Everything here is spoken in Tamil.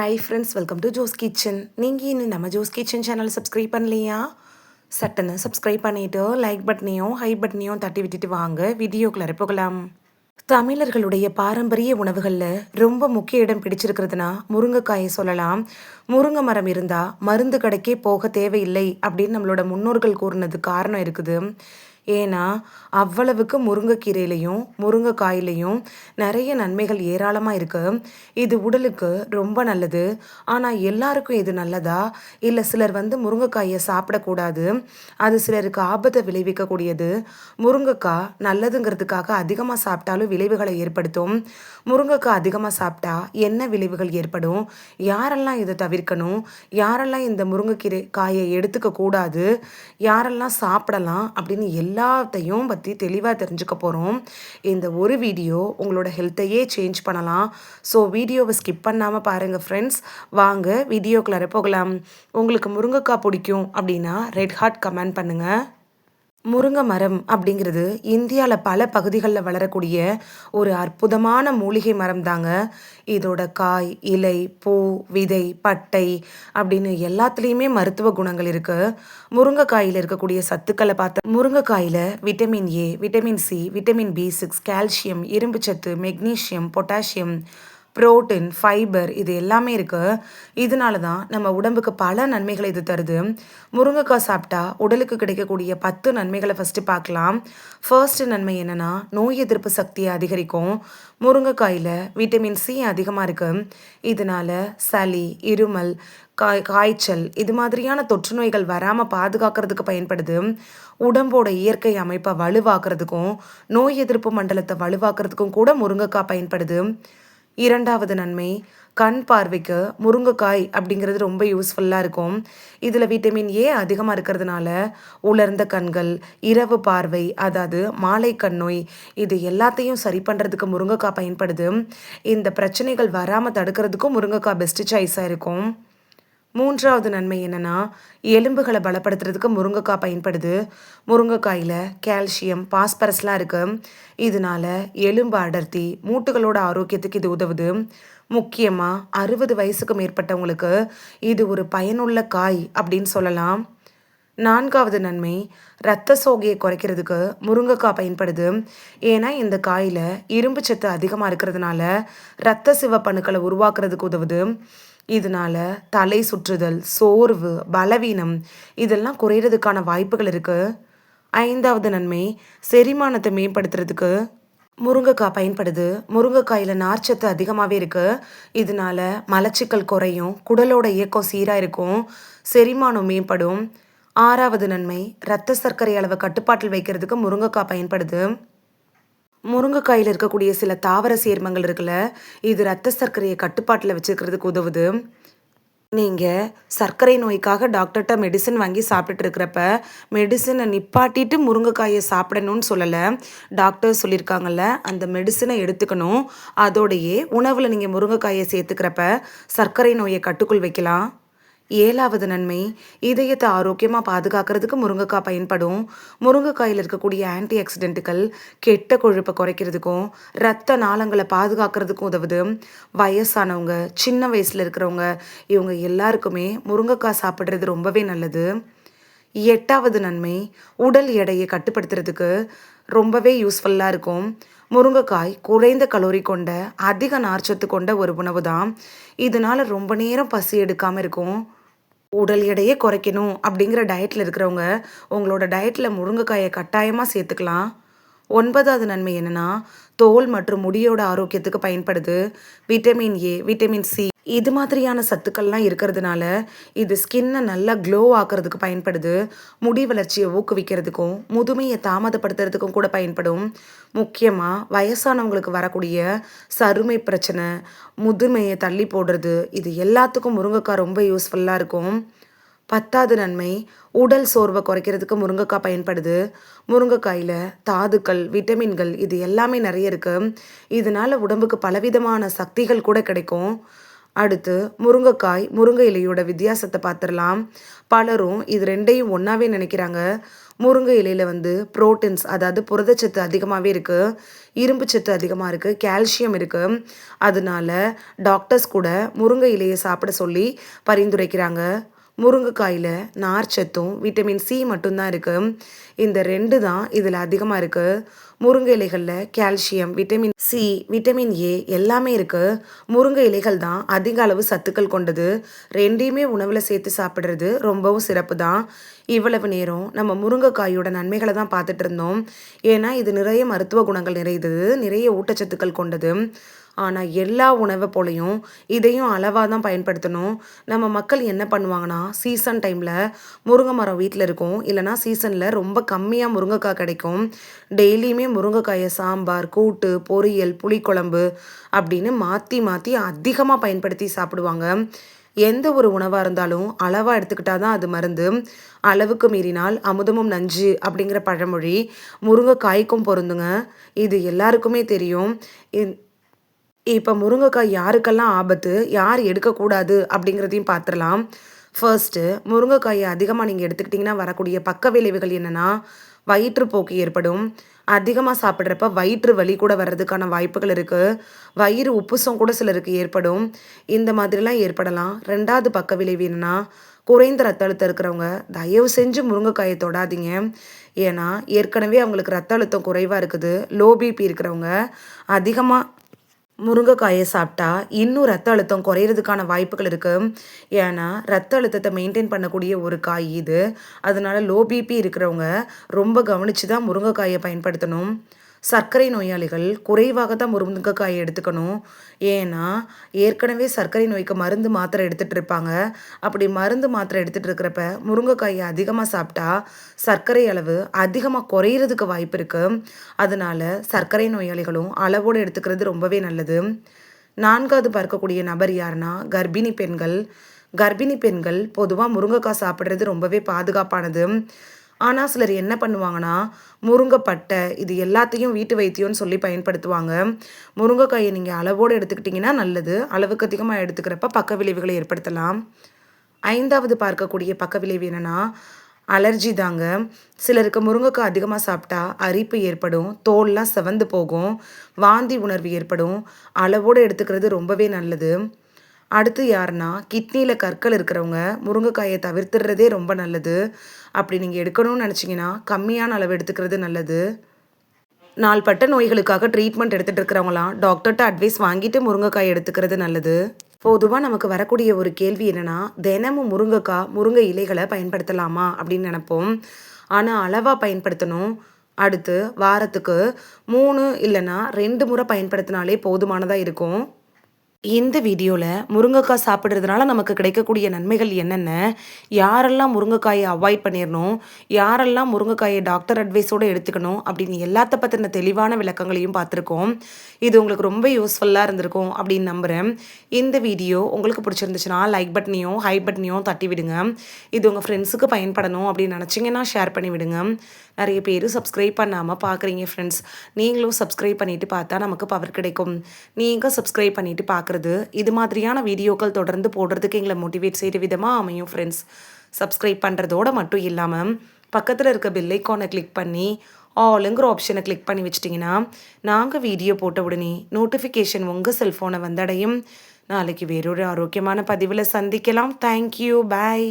Hi friends, welcome to Jo's kitchen. நீங்கள் இன்னும் நம்ம ஜோஸ் கிச்சன் சேனலை சப்ஸ்கிரைப் பண்ணலையா? சட்டுன்னு சப்ஸ்கிரைப் பண்ணிவிட்டு லைக் பட்டனையும் ஹை பட்டனையும் தட்டி விட்டுட்டு வாங்க வீடியோக்குள்ளே போகலாம். தமிழர்களுடைய பாரம்பரிய உணவுகளில் ரொம்ப முக்கிய இடம் பிடிச்சிருக்கிறதுனா முருங்கைக்காயை சொல்லலாம். முருங்கை மரம் இருந்தால் மருந்து கடைக்கே போக தேவையில்லை அப்படின்னு நம்மளோட முன்னோர்கள் கூறினது காரணம் இருக்குது. ஏன்னா அவ்வளவுக்கு முருங்கைக்கீரையிலையும் முருங்கைக்காயிலையும் நிறைய நன்மைகள் ஏராளமாக இருக்குது. இது உடலுக்கு ரொம்ப நல்லது. ஆனால் எல்லாருக்கும் இது நல்லதா? இல்லை சிலர் முருங்கைக்காயை சாப்பிடக்கூடாது, அது சிலருக்கு ஆபத்தை விளைவிக்கக்கூடியது. முருங்கைக்காய் நல்லதுங்கிறதுக்காக அதிகமாக சாப்பிட்டாலும் விளைவுகளை ஏற்படுத்தும். முருங்கைக்காய் அதிகமாக சாப்பிட்டா என்ன விளைவுகள் ஏற்படும், யாரெல்லாம் இதை தவிர்க்கணும், யாரெல்லாம் இந்த முருங்கைக்கீரை காயை எடுத்துக்க கூடாது, யாரெல்லாம் சாப்பிடலாம் அப்படின்னு எல்லாத்தையும் பற்றி தெளிவாக தெரிஞ்சுக்க போகிறோம். இந்த ஒரு வீடியோ உங்களோட ஹெல்த்தையே சேஞ்ச் பண்ணலாம். ஸோ வீடியோவை ஸ்கிப் பண்ணாமல் பாருங்கள் ஃப்ரெண்ட்ஸ். வாங்க வீடியோக்குள்ளார போகலாம். உங்களுக்கு முருங்கைக்காய் பிடிக்கும் அப்படின்னா ரெட் ஹார்ட் கமெண்ட் பண்ணுங்கள். முருங்கை மரம் அப்படிங்கிறது இந்தியாவில் பல பகுதிகளில் வளரக்கூடிய ஒரு அற்புதமான மூலிகை மரம் தாங்க. இதோட காய், இலை, பூ, விதை, பட்டை அப்படின்னு எல்லாத்துலேயுமே மருத்துவ குணங்கள் இருக்குது. முருங்கைக்காயில் இருக்கக்கூடிய சத்துக்களை பார்த்த முருங்கைக்காயில் vitamin A, vitamin C, vitamin B6, calcium, இரும்புச்சத்து, மெக்னீஷியம், பொட்டாசியம், புரோட்டீன், ஃபைபர் இது எல்லாமே இருக்குது. இதனால தான் நம்ம உடம்புக்கு பல நன்மைகளை இது தருது. முருங்கைக்காய் சாப்பிட்டா உடலுக்கு கிடைக்கக்கூடிய 10 நன்மைகளை ஃபஸ்ட்டு பார்க்கலாம். ஃபர்ஸ்ட் நன்மை என்னென்னா நோய் எதிர்ப்பு சக்தியை அதிகரிக்கும். முருங்கைக்காயில் விட்டமின் சி அதிகமாக இருக்குது. இதனால் சளி, இருமல், காய்ச்சல் இது மாதிரியான தொற்று நோய்கள் வராமல் பாதுகாக்கிறதுக்கு பயன்படுது. உடம்போட இயற்கை அமைப்பை வலுவாக்குறதுக்கும் நோய் எதிர்ப்பு மண்டலத்தை வலுவாக்குறதுக்கும் கூட முருங்கைக்காய் பயன்படுது. இரண்டாவது நன்மை, கண் பார்வைக்கு முருங்கைக்காய் அப்படிங்கிறது ரொம்ப யூஸ்ஃபுல்லாக இருக்கும். இதில் விட்டமின் ஏ அதிகமாக இருக்கிறதுனால உலர்ந்த கண்கள், இரவு பார்வை, அதாவது மாலை கண் நோய் இது எல்லாத்தையும் சரி பண்ணுறதுக்கு முருங்கைக்காய் பயன்படுது. இந்த பிரச்சனைகள் வராமல் தடுக்கிறதுக்கும் முருங்கைக்காய் பெஸ்ட் சாய்ஸாக இருக்கும். மூன்றாவது நன்மை என்னென்னா எலும்புகளை பலப்படுத்துறதுக்கு முருங்கைக்காய் பயன்படுது. முருங்கைக்காயில் கால்சியம், பாஸ்பரஸ்லாம் இருக்குது. இதனால எலும்பு அடர்த்தி, மூட்டுகளோட ஆரோக்கியத்துக்கு இது உதவுது. முக்கியமாக 60 வயசுக்கு மேற்பட்டவங்களுக்கு இது ஒரு பயனுள்ள காய் அப்படின்னு சொல்லலாம். நான்காவது நன்மை, இரத்த சோகையை குறைக்கிறதுக்கு முருங்கைக்காய் பயன்படுது. ஏன்னா இந்த காயில் இரும்பு சத்து அதிகமாக இருக்கிறதுனால இரத்த சிவப்பணுக்களை உருவாக்குறதுக்கு உதவுது. இதனால தலை சுற்றுதல், சோர்வு, பலவீனம் இதெல்லாம் குறையிறதுக்கான வாய்ப்புகள் இருக்குது. ஐந்தாவது நன்மை, செரிமானத்தை மேம்படுத்துறதுக்கு முருங்கைக்காய் பயன்படுது. முருங்கைக்காயில் நார்ச்சத்து அதிகமாகவே இருக்குது. இதனால மலச்சிக்கல் குறையும், குடலோட இயக்கம் சீராக இருக்கும், செரிமானம் மேம்படும். ஆறாவது நன்மை, இரத்த சர்க்கரை அளவை கட்டுப்பாட்டில் வைக்கிறதுக்கு முருங்கைக்காய் பயன்படுது. முருங்கைக்காயில் இருக்கக்கூடிய சில தாவர சேர்மங்கள் இருக்குல்ல, இது இரத்த சர்க்கரையை கட்டுப்பாட்டில் வச்சுக்கிறதுக்கு உதவுது. நீங்கள் சர்க்கரை நோய்க்காக டாக்டர்கிட்ட மெடிசன் வாங்கி சாப்பிட்டுட்டு இருக்கிறப்ப மெடிசனை நிப்பாட்டிட்டு முருங்கைக்காயை சாப்பிடணும்னு சொல்லலை. டாக்டர் சொல்லியிருக்காங்கல்ல, அந்த மெடிசனை எடுத்துக்கணும். அதோடையே உணவில் நீங்கள் முருங்கைக்காயை சேர்த்துக்கிறப்ப சர்க்கரை நோயை கட்டுக்குள் வைக்கலாம். ஏழாவது நன்மை, இதயத்தை ஆரோக்கியமாக பாதுகாக்கிறதுக்கு முருங்கைக்காய் பயன்படும். முருங்கைக்காயில் இருக்கக்கூடிய ஆன்டி ஆக்சிடென்ட்டுகள் கெட்ட கொழுப்பை குறைக்கிறதுக்கும் இரத்த நாளங்களை பாதுகாக்கிறதுக்கும் உதவுது. வயசானவங்க, சின்ன வயசில் இருக்கிறவங்க இவங்க எல்லாருக்குமே முருங்கைக்காய் சாப்பிட்றது ரொம்பவே நல்லது. எட்டாவது நன்மை, உடல் எடையை கட்டுப்படுத்துறதுக்கு ரொம்பவே யூஸ்ஃபுல்லாக இருக்கும். முருங்கைக்காய் குறைந்த கலோரி கொண்ட அதிக நார்ச்சத்து கொண்ட ஒரு உணவு தான். இதனால் ரொம்ப நேரம் பசி எடுக்காமல் இருக்கும். உடல் எடையை குறைக்கணும் அப்படிங்கிற டயட்டில் இருக்கிறவங்க உங்களோட டயட்டில் முருங்கைக்காயை கட்டாயமாக சேர்த்துக்கலாம். ஒன்பதாவது நன்மை என்னென்னா தோல் மற்றும் முடியோட ஆரோக்கியத்துக்கு பயன்படுது. விட்டமின் ஏ, விட்டமின் சி இது மாதிரியான சத்துக்கள்லாம் இருக்கிறதுனால இது ஸ்கின்னை நல்லா க்ளோ ஆக்கிறதுக்கு பயன்படுது. முடி வளர்ச்சியை ஊக்குவிக்கிறதுக்கும் முதுமையை தாமதப்படுத்துறதுக்கும் கூட பயன்படும். முக்கியமாக வயசானவங்களுக்கு வரக்கூடிய சருமை பிரச்சனை, முதுமையை தள்ளி போடுறது இது எல்லாத்துக்கும் முருங்கைக்காய் ரொம்ப யூஸ்ஃபுல்லாக இருக்கும். 10வது நன்மை, உடல் சோர்வை குறைக்கிறதுக்கு முருங்கைக்காய் பயன்படுது. முருங்கைக்காயில் தாதுக்கள், விட்டமின்கள் இது எல்லாமே நிறைய இருக்குது. இதனால் உடம்புக்கு பலவிதமான சக்திகள் கூட கிடைக்கும். அடுத்து முருங்கைக்காய், முருங்கை இலையோட வித்தியாசத்தை பார்த்துடலாம். பலரும் இது ரெண்டையும் ஒன்றாவே நினைக்கிறாங்க. முருங்கை இலையில் வந்து புரோட்டீன்ஸ் அதாவது புரதச்சத்து அதிகமாகவே இருக்குது, இரும்பு சத்து அதிகமாக இருக்குது, கால்சியம் இருக்குது. அதனால டாக்டர்ஸ் கூட முருங்கை இலையை சாப்பிட சொல்லி பரிந்துரைக்கிறாங்க. முருங்கைக்காயில் நார்ச்சத்தும் விட்டமின் சி மட்டும்தான் இருக்குது. இந்த 2 தான் இதில் அதிகமாக இருக்குது. முருங்கை இலைகளில் calcium, vitamin C, vitamin A எல்லாமே இருக்குது. முருங்கை இலைகள் தான் அதிக அளவு சத்துக்கள் கொண்டது. 2யுமே உணவில் சேர்த்து சாப்பிட்றது ரொம்பவும் சிறப்பு தான். இவ்வளவு நேரம் நம்ம முருங்கைக்காயோட நன்மைகளை தான் பார்த்துட்டு இருந்தோம். ஏன்னா இது நிறைய மருத்துவ குணங்கள் நிறைந்தது, நிறைய ஊட்டச்சத்துக்கள் கொண்டது. ஆனால் எல்லா உணவை போலையும் இதையும் அளவாக தான் பயன்படுத்தணும். நம்ம மக்கள் என்ன பண்ணுவாங்கன்னா, சீசன் டைமில் முருங்கை மரம் வீட்டில் இருக்கும், இல்லைனா சீசனில் ரொம்ப கம்மியாக முருங்கைக்காய் கிடைக்கும். டெய்லியுமே முருங்கைக்காயை சாம்பார், கூட்டு, பொரியல், புளிக்குழம்பு அப்படின்னு மாற்றி மாற்றி அதிகமாக பயன்படுத்தி சாப்பிடுவாங்க. எந்த ஒரு உணவாக இருந்தாலும் அளவாக எடுத்துக்கிட்டால் தான் அது மருந்து. அளவுக்கு மீறினால் அமுதமும் நஞ்சு அப்படிங்கிற பழமொழி முருங்கைக்காய்க்கும் பொருந்துங்க. இது எல்லாருக்குமே தெரியும். இப்போ முருங்கைக்காய் யாருக்கெல்லாம் ஆபத்து, யார் எடுக்கக்கூடாது அப்படிங்கிறதையும் பார்த்துடலாம். ஃபர்ஸ்ட்டு முருங்கைக்காயை அதிகமாக நீங்கள் எடுத்துக்கிட்டிங்கன்னா வரக்கூடிய பக்க விளைவுகள் என்னென்னா, வயிற்றுப்போக்கு ஏற்படும். அதிகமாக சாப்பிட்றப்ப வயிற்று வலி கூட வர்றதுக்கான வாய்ப்புகள் இருக்குது. வயிறு உப்புசம் கூட சிலருக்கு ஏற்படும். இந்த மாதிரிலாம் ஏற்படலாம். 2வது பக்க விளைவு என்னென்னா, குறைந்த ரத்த அழுத்தம் இருக்கிறவங்க தயவு செஞ்சு முருங்கைக்காயை தொடாதீங்க. ஏன்னா ஏற்கனவே அவங்களுக்கு ரத்த அழுத்தம் குறைவாக இருக்குது. லோ பிபி இருக்கிறவங்க அதிகமாக முருங்கைக்காயை சாப்பிட்டா இன்னும் ரத்த அழுத்தம் குறையிறதுக்கான வாய்ப்புகள் இருக்குது. ஏன்னா ரத்த அழுத்தத்தை மெயின்டைன் பண்ணக்கூடிய ஒரு காய் இது. அதனால லோ பிபி இருக்கிறவங்க ரொம்ப கவனித்து தான் முருங்கைக்காயை பயன்படுத்தணும். சர்க்கரை நோயாளிகள் குறைவாக தான் முருங்கைக்காயை எடுத்துக்கணும். ஏன்னா ஏற்கனவே சர்க்கரை நோய்க்கு மருந்து மாத்திரை எடுத்துகிட்டு இருப்பாங்க. அப்படி மருந்து மாத்திரை எடுத்துகிட்டு இருக்கிறப்ப முருங்கைக்காயை அதிகமாக சாப்பிட்டா சர்க்கரை அளவு அதிகமாக குறையிறதுக்கு வாய்ப்பு இருக்குது. அதனால சர்க்கரை நோயாளிகளும் அளவோடு எடுத்துக்கிறது ரொம்பவே நல்லது. 4வது பார்க்கக்கூடிய நபர் யாருன்னா கர்ப்பிணி பெண்கள். கர்ப்பிணி பெண்கள் பொதுவாக முருங்கைக்காய் சாப்பிட்றது ரொம்பவே பாதுகாப்பானது. ஆனால் சிலர் என்ன பண்ணுவாங்கன்னா, முருங்கைப்பட்டை இது எல்லாத்தையும் வீட்டு வைத்தியம்னு சொல்லி பயன்படுத்துவாங்க. முருங்கைக்காயை நீங்கள் அளவோடு எடுத்துக்கிட்டிங்கன்னா நல்லது. அளவுக்கு அதிகமாக எடுத்துக்கிறப்ப பக்க விளைவுகளை ஏற்படுத்தலாம். 5வது பார்க்கக்கூடிய பக்க விளைவு என்னென்னா, அலர்ஜி தாங்க. சிலருக்கு முருங்கைக்காய் அதிகமாக சாப்பிட்டா அரிப்பு ஏற்படும், தோல்லாம் சிவந்து போகும், வாந்தி உணர்வு ஏற்படும். அளவோடு எடுத்துக்கிறது ரொம்பவே நல்லது. அடுத்து யாருன்னா, கிட்னியில் கற்கள் இருக்கிறவங்க முருங்கைக்காயை தவிர்த்துடுறதே ரொம்ப நல்லது. அப்படி நீங்கள் எடுக்கணும்னு நினச்சிங்கன்னா கம்மியான அளவு எடுத்துக்கிறது நல்லது. நாள்பட்ட நோய்களுக்காக ட்ரீட்மெண்ட் எடுத்துகிட்டு இருக்கிறவங்களாம் டாக்டர்கிட்ட அட்வைஸ் வாங்கிட்டு முருங்கைக்காய் எடுத்துக்கிறது நல்லது. பொதுவாக நமக்கு வரக்கூடிய ஒரு கேள்வி என்னென்னா, தினமும் முருங்கை இலைகளை பயன்படுத்தலாமா அப்படின்னு நினப்போம். ஆனால் அளவாக பயன்படுத்தணும். அடுத்து வாரத்துக்கு 3 இல்லைன்னா 2 முறை பயன்படுத்தினாலே போதுமானதாக இருக்கும். இந்த வீடியோவில் முருங்கைக்காய் சாப்பிட்றதுனால நமக்கு கிடைக்கக்கூடிய நன்மைகள் என்னென்ன, யாரெல்லாம் முருங்கைக்காயை அவாய்ட் பண்ணிடணும், யாரெல்லாம் முருங்கைக்காயை டாக்டர் அட்வைஸோடு எடுத்துக்கணும் அப்படின்னு எல்லாத்த பற்றின தெளிவான விளக்கங்களையும் பார்த்துருக்கோம். இது உங்களுக்கு ரொம்ப யூஸ்ஃபுல்லாக இருந்திருக்கும் அப்படின்னு நம்புகிறேன். இந்த வீடியோ உங்களுக்கு பிடிச்சிருந்துச்சுன்னா லைக் பட்டனையும் ஹை பட்டனையும் தட்டி விடுங்க. இது உங்கள் ஃப்ரெண்ட்ஸுக்கு பயன்படணும் அப்படின்னு நினச்சிங்கன்னா ஷேர் பண்ணி விடுங்க. நிறைய பேர் சப்ஸ்கிரைப் பண்ணாமல் பார்க்குறீங்க ஃப்ரெண்ட்ஸ். நீங்களும் சப்ஸ்கிரைப் பண்ணிவிட்டு பார்த்தா நமக்கு பவர் கிடைக்கும். நீங்கள் சப்ஸ்கிரைப் பண்ணிவிட்டு பார்க்குறது இது மாதிரியான வீடியோக்கள் தொடர்ந்து போடுறதுக்கு எங்களை மோட்டிவேட் செய்கிற விதமாக அமையும் ஃப்ரெண்ட்ஸ். சப்ஸ்கிரைப் பண்ணுறதோடு மட்டும் இல்லாமல் பக்கத்தில் இருக்க பெல் ஐக்கானை கிளிக் பண்ணி ஆளுங்கிற ஆப்ஷனை கிளிக் பண்ணி வச்சிட்டிங்கன்னா நாங்கள் வீடியோ போட்ட உடனே நோட்டிஃபிகேஷன் உங்கள் செல்ஃபோனை வந்தடையும். நாளைக்கு வேறொரு ஆரோக்கியமான பதிவில் சந்திக்கலாம். தேங்க்யூ, பாய்.